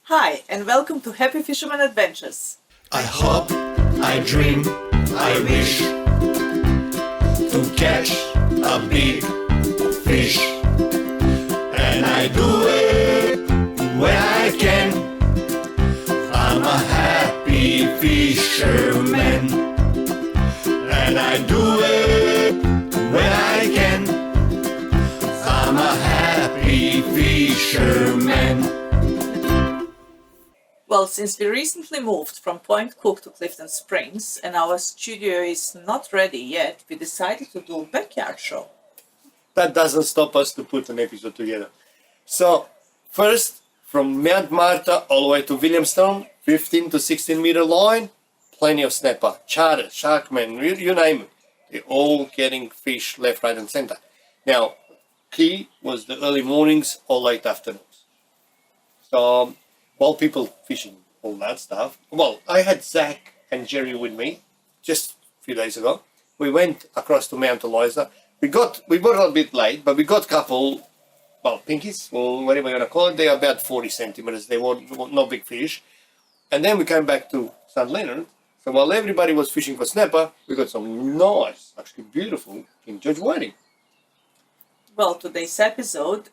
Hi, and welcome to Happy Fisherman Adventures. I hope, I dream, I wish to catch a big fish, and I do it when I can. I'm a happy fisherman, and I do it when I can. I'm a happy fisherman. Well, since we recently moved from Point Cook to Clifton Springs and our studio is not ready yet, we decided to do a backyard show. That doesn't stop us to put an episode together. So, first, from Mount Martha all the way to Williamstown, 15 to 16 meter line, plenty of snapper, charter, sharkmen, you name it. They're all getting fish left, right and center. Now, key was the early mornings or late afternoons. So, while people fishing all that stuff, well, I had Zach and Jerry with me just a few days ago. We went across to Mount Eliza. We were a little bit late, but we got a couple, well, pinkies, or whatever you want to call it. They are about 40 centimeters. They were no big fish. And then we came back to St. Leonard. So while everybody was fishing for snapper, we got some nice, actually beautiful King George whiting. Well, today's episode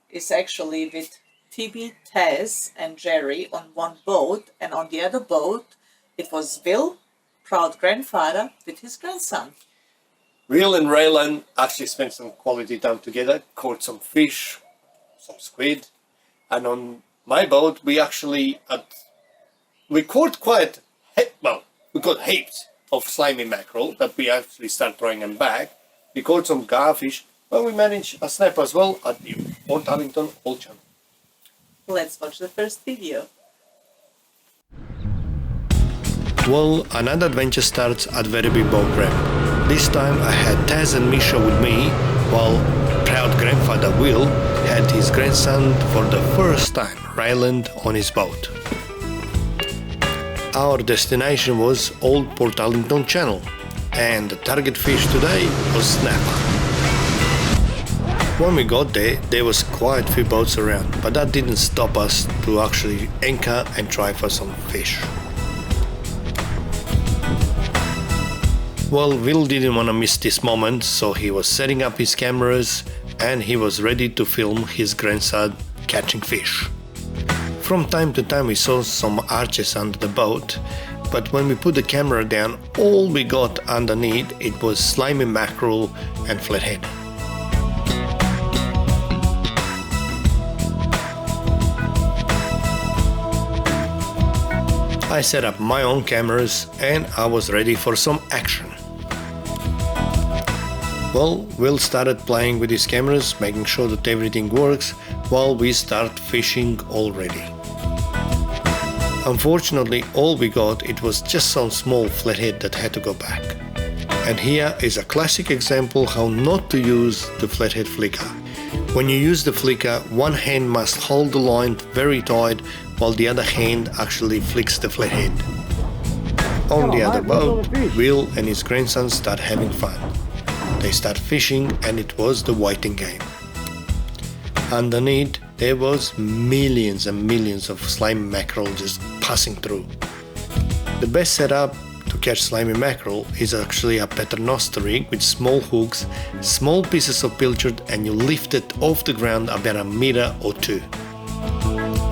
is actually with TB, Taz and Jerry on one boat, and on the other boat it was Will, proud grandfather, with his grandson. Will and Raylan actually spent some quality time together, caught some fish, some squid, and on my boat we caught we caught heaps of slimy mackerel that we actually started throwing them back. We caught some garfish, but we managed a snapper as well at the Portarlington Old Channel. Let's watch the first video. Well, another adventure starts at very big boat ramp. This time I had Taz and Misha with me, while proud grandfather Will had his grandson for the first time, Ryland, on his boat. Our destination was Old Portarlington Channel, and the target fish today was snapper. When we got there was quite a few boats around, but that didn't stop us to actually anchor and try for some fish. Well, Will didn't want to miss this moment, so he was setting up his cameras and he was ready to film his grandson catching fish. From time to time we saw some arches under the boat, but when we put the camera down, all we got underneath it was slimy mackerel and flathead. I set up my own cameras and I was ready for some action. Well, Will started playing with his cameras, making sure that everything works, while we start fishing already. Unfortunately, all we got, it was just some small flathead that had to go back. And here is a classic example how not to use the flathead flicker. When you use the flicker, one hand must hold the line very tight, while the other hand actually flicks the flathead. On the other boat, Will and his grandson start having fun. They start fishing and it was the whiting game. Underneath there was millions and millions of slimy mackerel just passing through. The best setup to catch slimy mackerel is actually a paternoster rig with small hooks, small pieces of pilchard, and you lift it off the ground about a meter or two.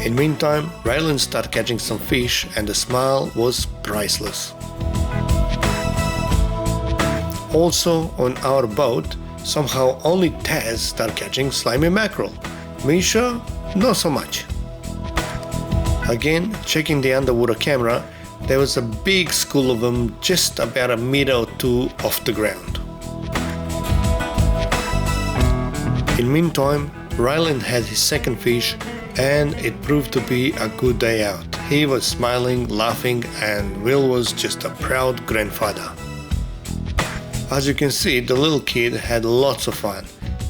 In the meantime, Ryland started catching some fish and the smile was priceless. Also on our boat, somehow only Taz started catching slimy mackerel. Misha, not so much. Again, checking the underwater camera, there was a big school of them just about a meter or two off the ground. In the meantime, Ryland had his second fish and it proved to be a good day out. He was smiling, laughing, and Will was just a proud grandfather. As you can see, the little kid had lots of fun,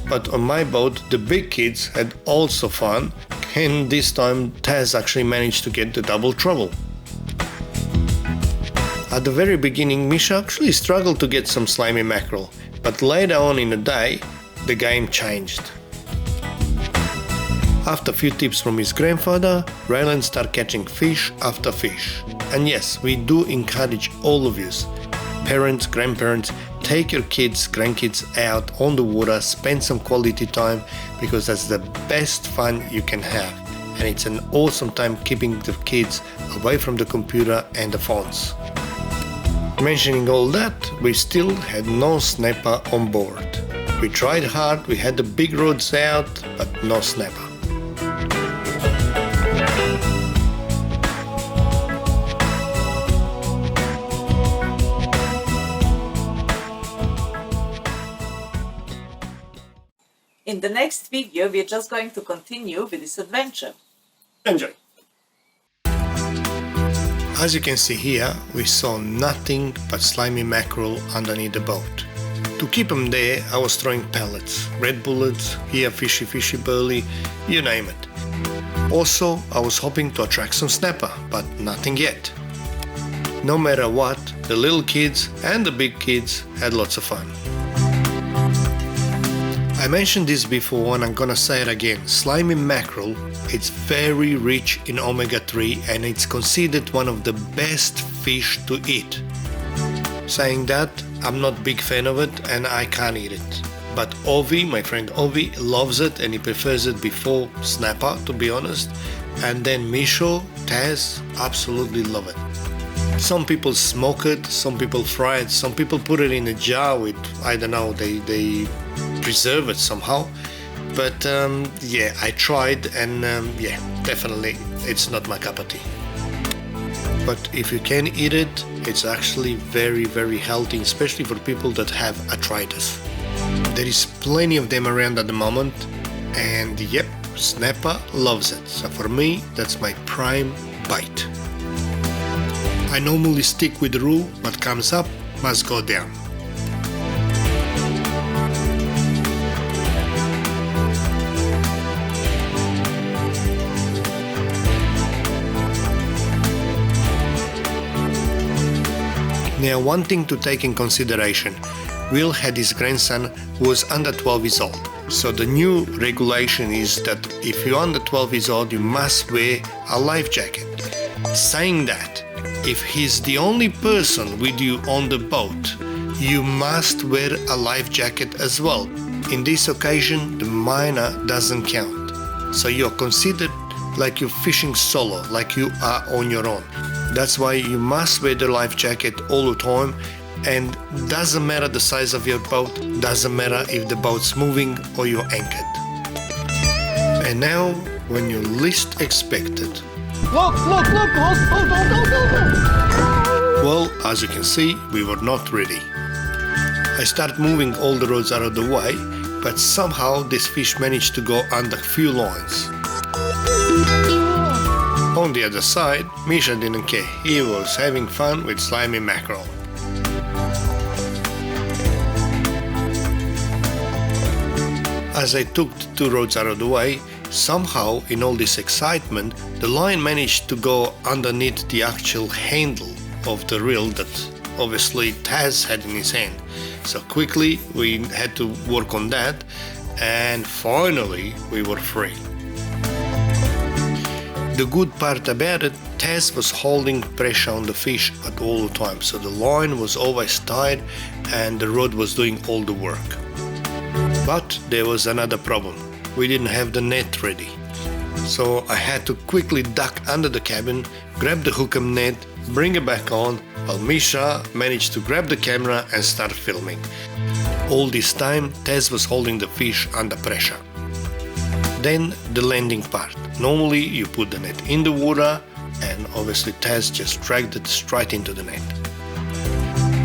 but on my boat the big kids had also fun, and this time Taz actually managed to get the double trouble. At the very beginning, Misha actually struggled to get some slimy mackerel, but later on in the day, the game changed. After a few tips from his grandfather, Raylan started catching fish after fish. And yes, we do encourage all of you, parents, grandparents, take your kids, grandkids out on the water, spend some quality time, because that's the best fun you can have. And it's an awesome time keeping the kids away from the computer and the phones. Mentioning all that, we still had no snapper on board. We tried hard, we had the big rods out, but no snapper. In the next video, we're just going to continue with this adventure. Enjoy! As you can see here, we saw nothing but slimy mackerel underneath the boat. To keep them there, I was throwing pellets, red bullets, here fishy burley, you name it. Also, I was hoping to attract some snapper, but nothing yet. No matter what, the little kids and the big kids had lots of fun. I mentioned this before and I'm gonna say it again. Slimy mackerel, it's very rich in omega-3 and it's considered one of the best fish to eat. Saying that, I'm not a big fan of it and I can't eat it. But Ovi, my friend Ovi, loves it and he prefers it before snapper, to be honest. And then Misho, Taz, absolutely love it. Some people smoke it, some people fry it, some people put it in a jar with, I don't know, they preserve it somehow. But yeah, I tried and yeah, definitely it's not my cup of tea. But if you can eat it, it's actually very healthy, especially for people that have arthritis. There is plenty of them around at the moment and yep, snapper loves it. So for me, that's my prime bite. I normally stick with the rule, what comes up must go down. Now, one thing to take in consideration, Will had his grandson who was under 12 years old. So the new regulation is that if you're under 12 years old, you must wear a life jacket. Saying that, if he's the only person with you on the boat, you must wear a life jacket as well. In this occasion, the minor doesn't count. So you're considered like you're fishing solo, like you are on your own. That's why you must wear the life jacket all the time, and doesn't matter the size of your boat, doesn't matter if the boat's moving or you're anchored. And now, when you least expect it. Look, go. Well, as you can see, we were not ready. I started moving all the rods out of the way, but somehow this fish managed to go under few lines. On the other side, Misha didn't care. He was having fun with slimy mackerel. As I took the two rods out of the way, somehow in all this excitement, the line managed to go underneath the actual handle of the reel that obviously Taz had in his hand. So quickly we had to work on that, and finally we were free. The good part about it, Taz was holding pressure on the fish at all the time, so the line was always tight and the rod was doing all the work. But there was another problem. We didn't have the net ready. So I had to quickly duck under the cabin, grab the hookem net, bring it back on, while Misha managed to grab the camera and start filming. All this time, Taz was holding the fish under pressure. Then the landing part. Normally you put the net in the water and obviously Taz just dragged it straight into the net.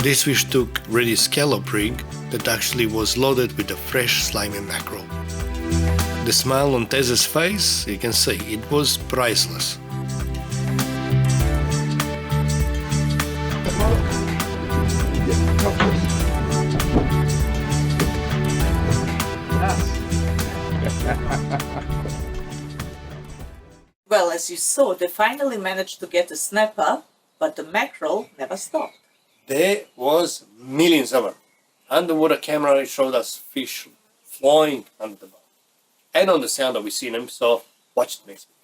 This fish took Reedy's scallop rig that actually was loaded with a fresh slimy mackerel. The smile on Taz's face, you can see, it was priceless. Well, as you saw, they finally managed to get a snapper, but the mackerel never stopped. There was millions of them. Underwater camera showed us fish flying under the boat. And on the sound that we seen them, so Watch the next video.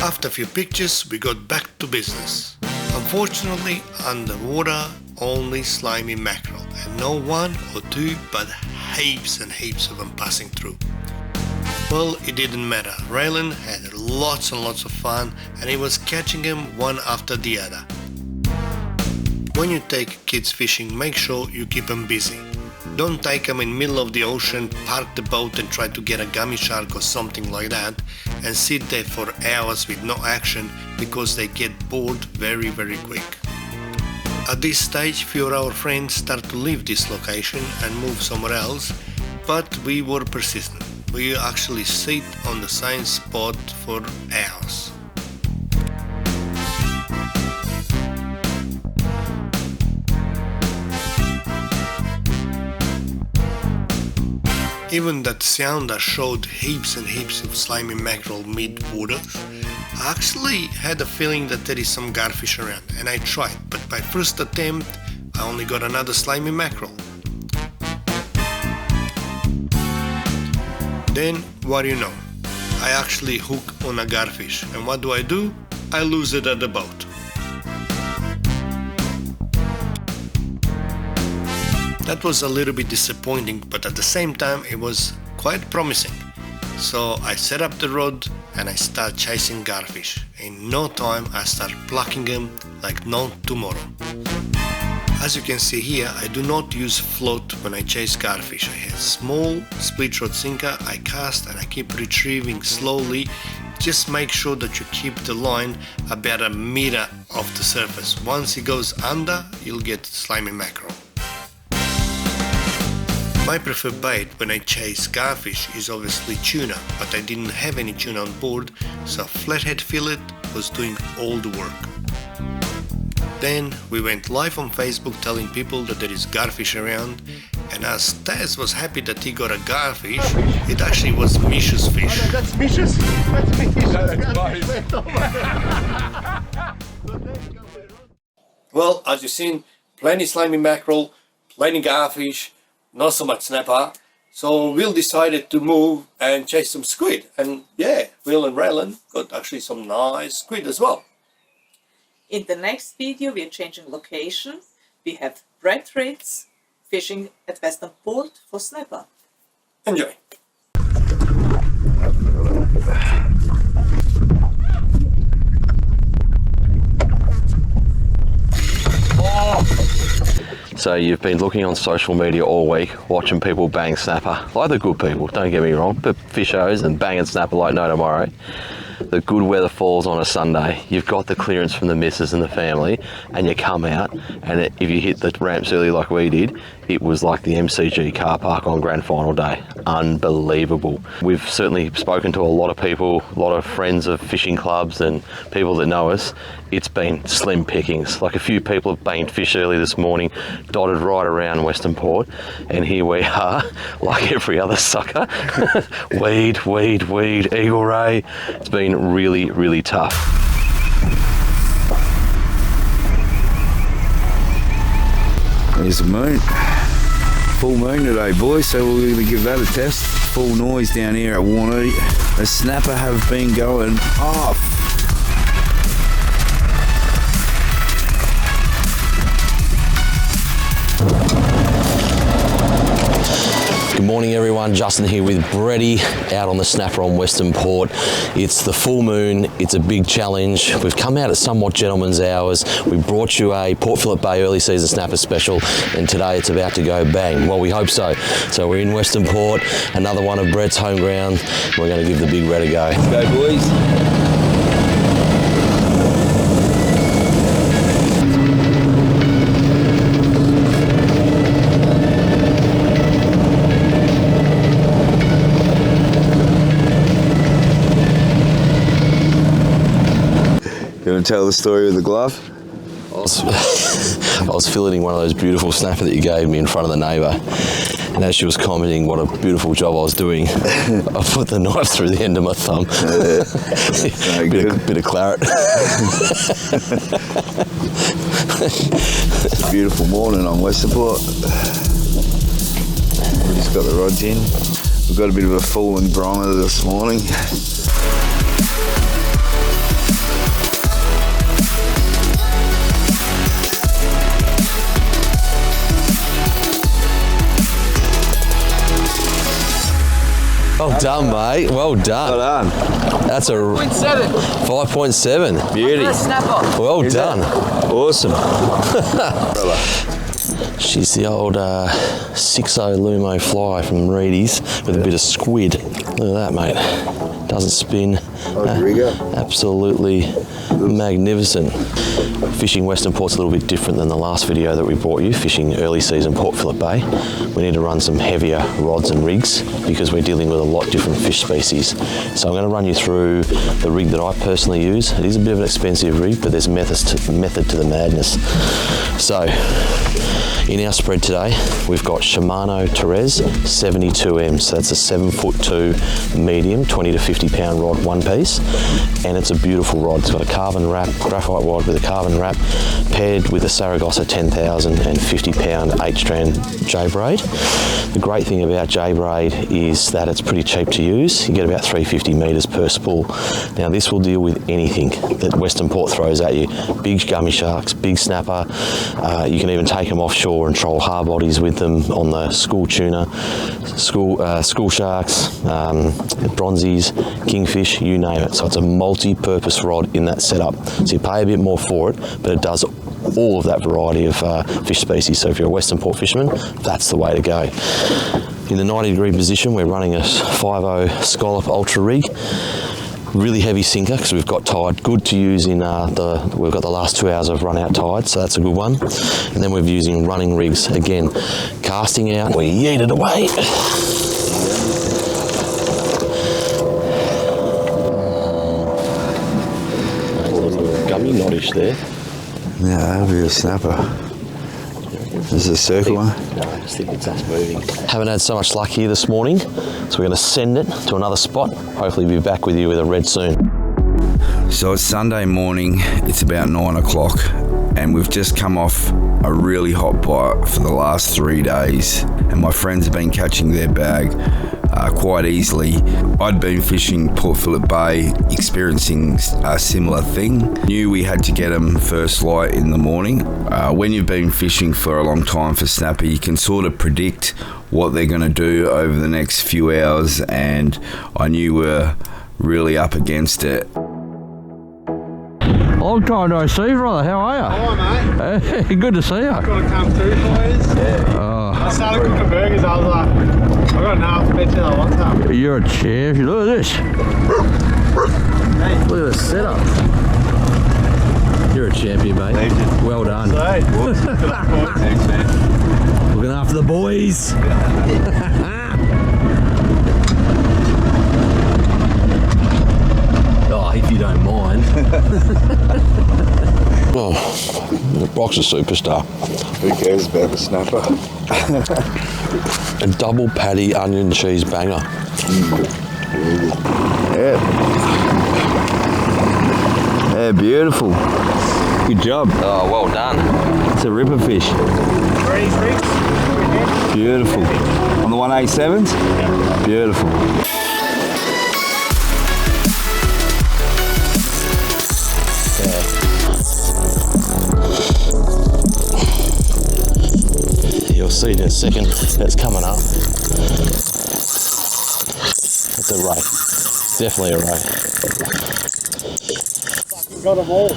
After a few pictures, we got back to business. Unfortunately, underwater, only slimy mackerel, and no one or two, but heaps and heaps of them passing through. Well, it didn't matter. Raylan had lots and lots of fun, and he was catching them one after the other. When you take kids fishing, make sure you keep them busy. Don't take them in the middle of the ocean, park the boat and try to get a gummy shark or something like that, and sit there for hours with no action, because they get bored very, very quick. At this stage, few of our friends start to leave this location and move somewhere else, but we were persistent. We actually sit on the same spot for hours. Even that sounder showed heaps and heaps of slimy mackerel mid-water, I actually had a feeling that there is some garfish around, and I tried, but my first attempt I only got another slimy mackerel. Then, what do you know? I actually hook on a garfish, and what do? I lose it at the boat. That was a little bit disappointing, but at the same time it was quite promising. So I set up the rod and I start chasing garfish. In no time I start plucking them like no tomorrow. As you can see here, I do not use float when I chase garfish. I have small split rod sinker, I cast and I keep retrieving slowly. Just make sure that you keep the line about a meter off the surface. Once it goes under, you'll get slimy mackerel. My preferred bait when I chase garfish is obviously tuna, but I didn't have any tuna on board, so flathead fillet was doing all the work. Then we went live on Facebook telling people that there is garfish around, and as Taz was happy that he got a garfish, it actually was Misha's fish. Oh, no, that's Misha's? That's Misha's. No, that's mine. Well, as you've seen, plenty slimy mackerel, plenty garfish, not so much snapper. So Will decided to move and chase some squid. And yeah, Will and Raylan got actually some nice squid as well. In the next video, we are changing location. We have Brad Ritz fishing at Westernport for snapper. Enjoy. So you've been looking on social media all week, watching people bang snapper, like the good people, don't get me wrong, but fishers and banging snapper like no tomorrow. The good weather falls on a Sunday, you've got the clearance from the missus and the family, and you come out, and if you hit the ramps early like we did, it was like the MCG car park on grand final day. Unbelievable. We've certainly spoken to a lot of people, a lot of friends of fishing clubs and people that know us. It's been slim pickings. Like a few people have banged fish early this morning, dotted right around Westernport, and here we are, like every other sucker. Weed, eagle ray. It's been really, really tough. There's the moon. Full moon today, boys, so we're going to give that a test. Full noise down here at Warney. The snapper have been going off. Good morning everyone, Justin here with Reedy out on the snapper on Westernport. It's the full moon, it's a big challenge. We've come out at somewhat gentleman's hours. We brought you a Port Phillip Bay early season snapper special, and today it's about to go bang. Well, we hope so. So we're in Westernport, another one of Brett's home ground. We're going to give the big red a go. Go, boys. You want to tell the story of the glove? I was filleting one of those beautiful snapper that you gave me in front of the neighbour, and as she was commenting what a beautiful job I was doing, I put the knife through the end of my thumb. bit of claret. It's a beautiful morning on Westernport. We just got the rods in. We've got a bit of a falling barometer this morning. Well done, mate. Well done. Well done. That's a 5.7. Beauty. Well done. Awesome. She's the old 6.0 Lumo fly from Reedy's with a bit of squid. Look at that, mate. Doesn't spin. Absolutely magnificent. Fishing Westernport's a little bit different than the last video that we brought you, fishing early season Port Phillip Bay. We need to run some heavier rods and rigs because we're dealing with a lot different fish species. So I'm going to run you through the rig that I personally use. It is a bit of an expensive rig, but there's method to the madness. So, in our spread today, we've got Shimano Therese 72M, so that's a 7'2" medium, 20 to 50 pound rod, one piece, and it's a beautiful rod. It's got a carbon wrap, graphite rod with a carbon wrap, paired with a Saragossa 10,000 and 50 pound 8-strand J-braid. The great thing about J-braid is that it's pretty cheap to use. You get about 350 metres per spool. Now this will deal with anything that Westernport throws at you. Big gummy sharks, big snapper, you can even take them offshore and troll hard bodies with them on the school tuna, school sharks, bronzies, kingfish, you name it. So it's a multi-purpose rod in that setup. So you pay a bit more for it, but it does all of that variety of fish species. So if you're a Westernport fisherman, that's the way to go. In the 90-degree position, we're running a 5.0 Scallop Ultra rig. Really heavy sinker because we've got tide, good to use in we've got the last 2 hours of run out tide, so that's a good one. And then we're using running rigs again, casting out, we yeet it away. A little gummy knottish there. Yeah, that'll be a snapper. Is it a circle one? No, I just think it's us moving. Haven't had so much luck here this morning, so we're going to send it to another spot. Hopefully be back with you with a red soon. So it's Sunday morning, it's about 9 o'clock, and we've just come off a really hot bite for the last 3 days, and my friends have been catching their bag quite easily. I'd been fishing Port Phillip Bay, experiencing a similar thing. Knew we had to get them first light in the morning. When you've been fishing for a long time for snapper, you can sort of predict what they're going to do over the next few hours, and I knew we were really up against it. Long time no see, brother. How are you? Hi, mate. Hey, good to see you. Got to come through, boys. I started cooking burgers. I was like, I got enough to bet you I want some. You're a champion. Look at this. Look at the setup. You're a champion, mate. Well done. Thanks, man. Looking after the boys. Oh, if you don't mind. Oh, the box is superstar. Who cares about the snapper? A double patty onion cheese banger. Yeah. Yeah, beautiful. Good job. Oh, well done. It's a ripper fish. Beautiful. On the 187s? Beautiful. You'll see in a second that's coming up. It's a ray. Definitely a ray. Got them all.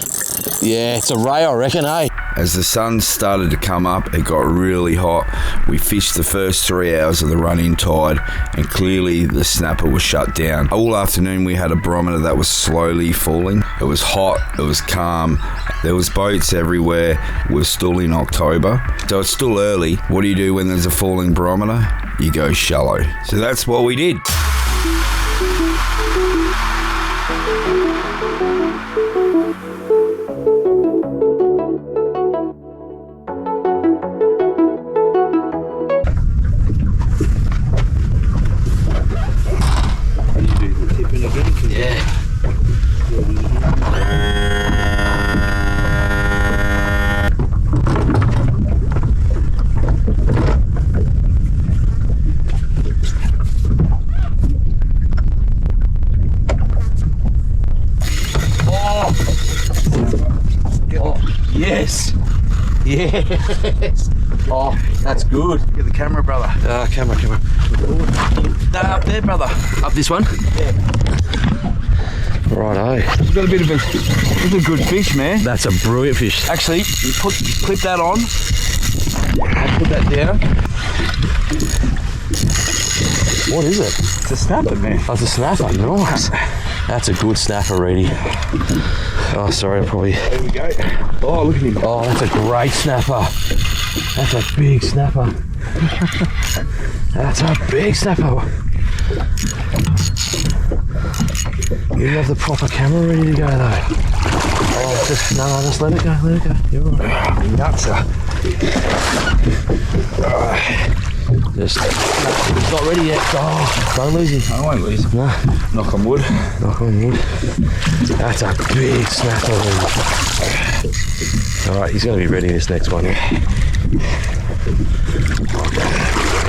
Yeah, it's a ray, I reckon, eh? As the sun started to come up, it got really hot. We fished the first 3 hours of the run-in tide, and clearly the snapper was shut down. All afternoon we had a barometer that was slowly falling. It was hot, it was calm, there was boats everywhere. We're still in October, so it's still early. What do you do when there's a falling barometer? You go shallow. So that's what we did. Yes. Oh, that's good. Get the camera, brother. Camera. No, up there, brother. Up this one? Yeah. Righto. It's got a bit of a good fish, man. That's a brilliant fish. Actually, you clip that on and put that down. What is it? It's a snapper, man. That's a snapper. Nice. That's a good snapper, Reedy. Oh, sorry, I probably... There we go. Oh, look at him. Oh, that's a great snapper. That's a big snapper. That's a big snapper. You have the proper camera ready to go, though. Oh, just let it go, You're all right. Nuts. Just, it's not ready yet. Oh, don't lose him. I won't lose him. No. Knock on wood. Knock on wood. That's a big snapper. Alright, he's going to be ready this next one. He's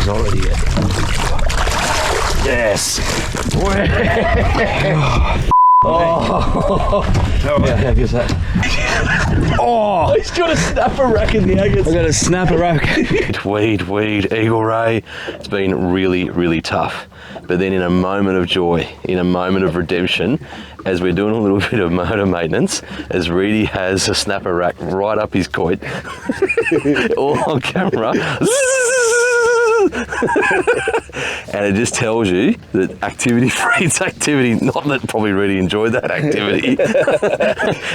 not ready yet. Yes! Oh! How good's that? Oh! He's got a snapper rack in the agates. I got a snapper rack. Weed, eagle ray. It's been really, really tough. But then in a moment of joy, in a moment of redemption, as we're doing a little bit of motor maintenance, as Reedy has a snapper rack right up his coit, all on camera, and it just tells you that activity breeds activity. Not that probably Reedy enjoyed that activity.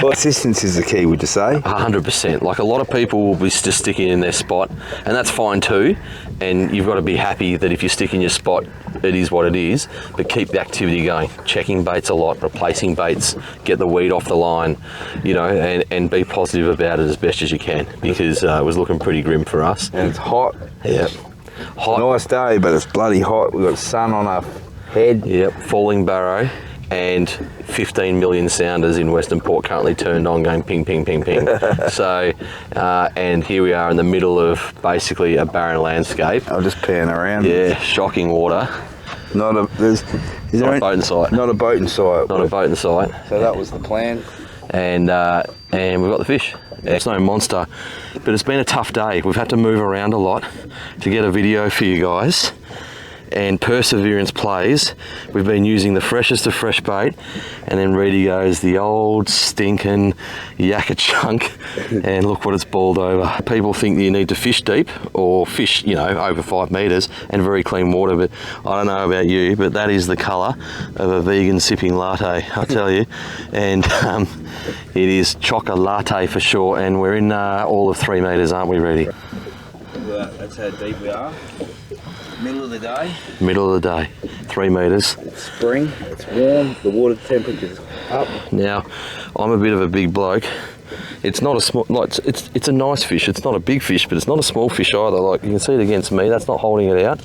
Well, assistance is the key, would you say? 100%. Like a lot of people will be just sticking in their spot, and that's fine too. And you've got to be happy that if you stick in your spot, it is what it is. But keep the activity going. Checking baits a lot, replacing baits, get the weed off the line, you know, and be positive about it as best as you can, because it was looking pretty grim for us. And it's hot. Yeah. Hot. Nice day, but it's bloody hot. We've got sun on our head. Yep, falling barrow, and 15 million sounders in Westernport currently turned on going ping, ping, ping, ping. So, and here we are in the middle of basically a barren landscape. I'll just pan around. Yeah, shocking water. Not a boat in sight. Not a boat in sight. Not a boat in sight. So that was the plan. And we've got the fish. It's no monster, but it's been a tough day. We've had to move around a lot to get a video for you guys, and perseverance plays. We've been using the freshest of fresh bait, and then Reedy goes the old stinking yakka chunk, and look what it's balled over. People think that you need to fish deep or fish, you know, over 5 meters and very clean water, but I don't know about you, but that is the color of a vegan sipping latte, I tell you. And it is chocolate latte for sure, and we're in all of 3 meters, aren't we, Reedy? That's how deep we are. Middle of the day. Middle of the day, 3 meters. It's spring, it's warm, the water temperature's up. Now, I'm a bit of a big bloke. It's not a small, like it's a nice fish. It's not a big fish, but it's not a small fish either. Like you can see it against me. That's not holding it out.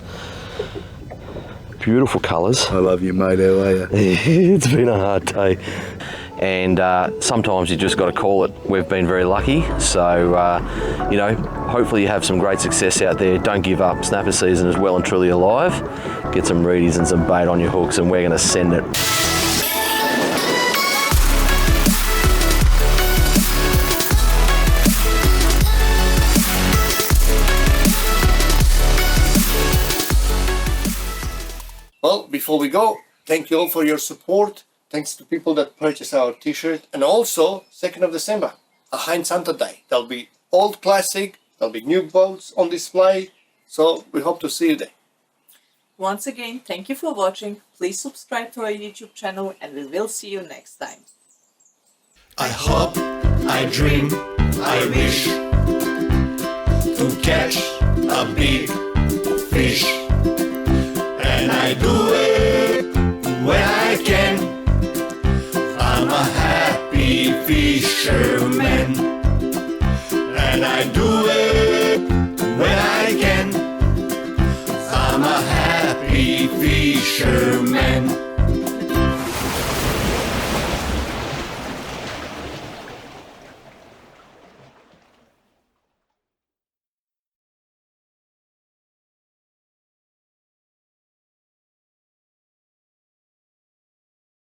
Beautiful colours. I love you, mate. How are you? It's been a hard day. And sometimes you just got to call it. We've been very lucky, so you know, hopefully you have some great success out there. Don't give up. Snapper season is well and truly alive. Get some reedies and some bait on your hooks, and we're going to send it. Well, before we go, thank you all for your support. Thanks to people that purchase our t-shirt. And also, 2nd of December, a Hein Santa Day. There'll be old classic, there'll be new boats on display. So we hope to see you there. Once again, thank you for watching. Please subscribe to our YouTube channel and we will see you next time. I hope, I dream, I wish to catch a big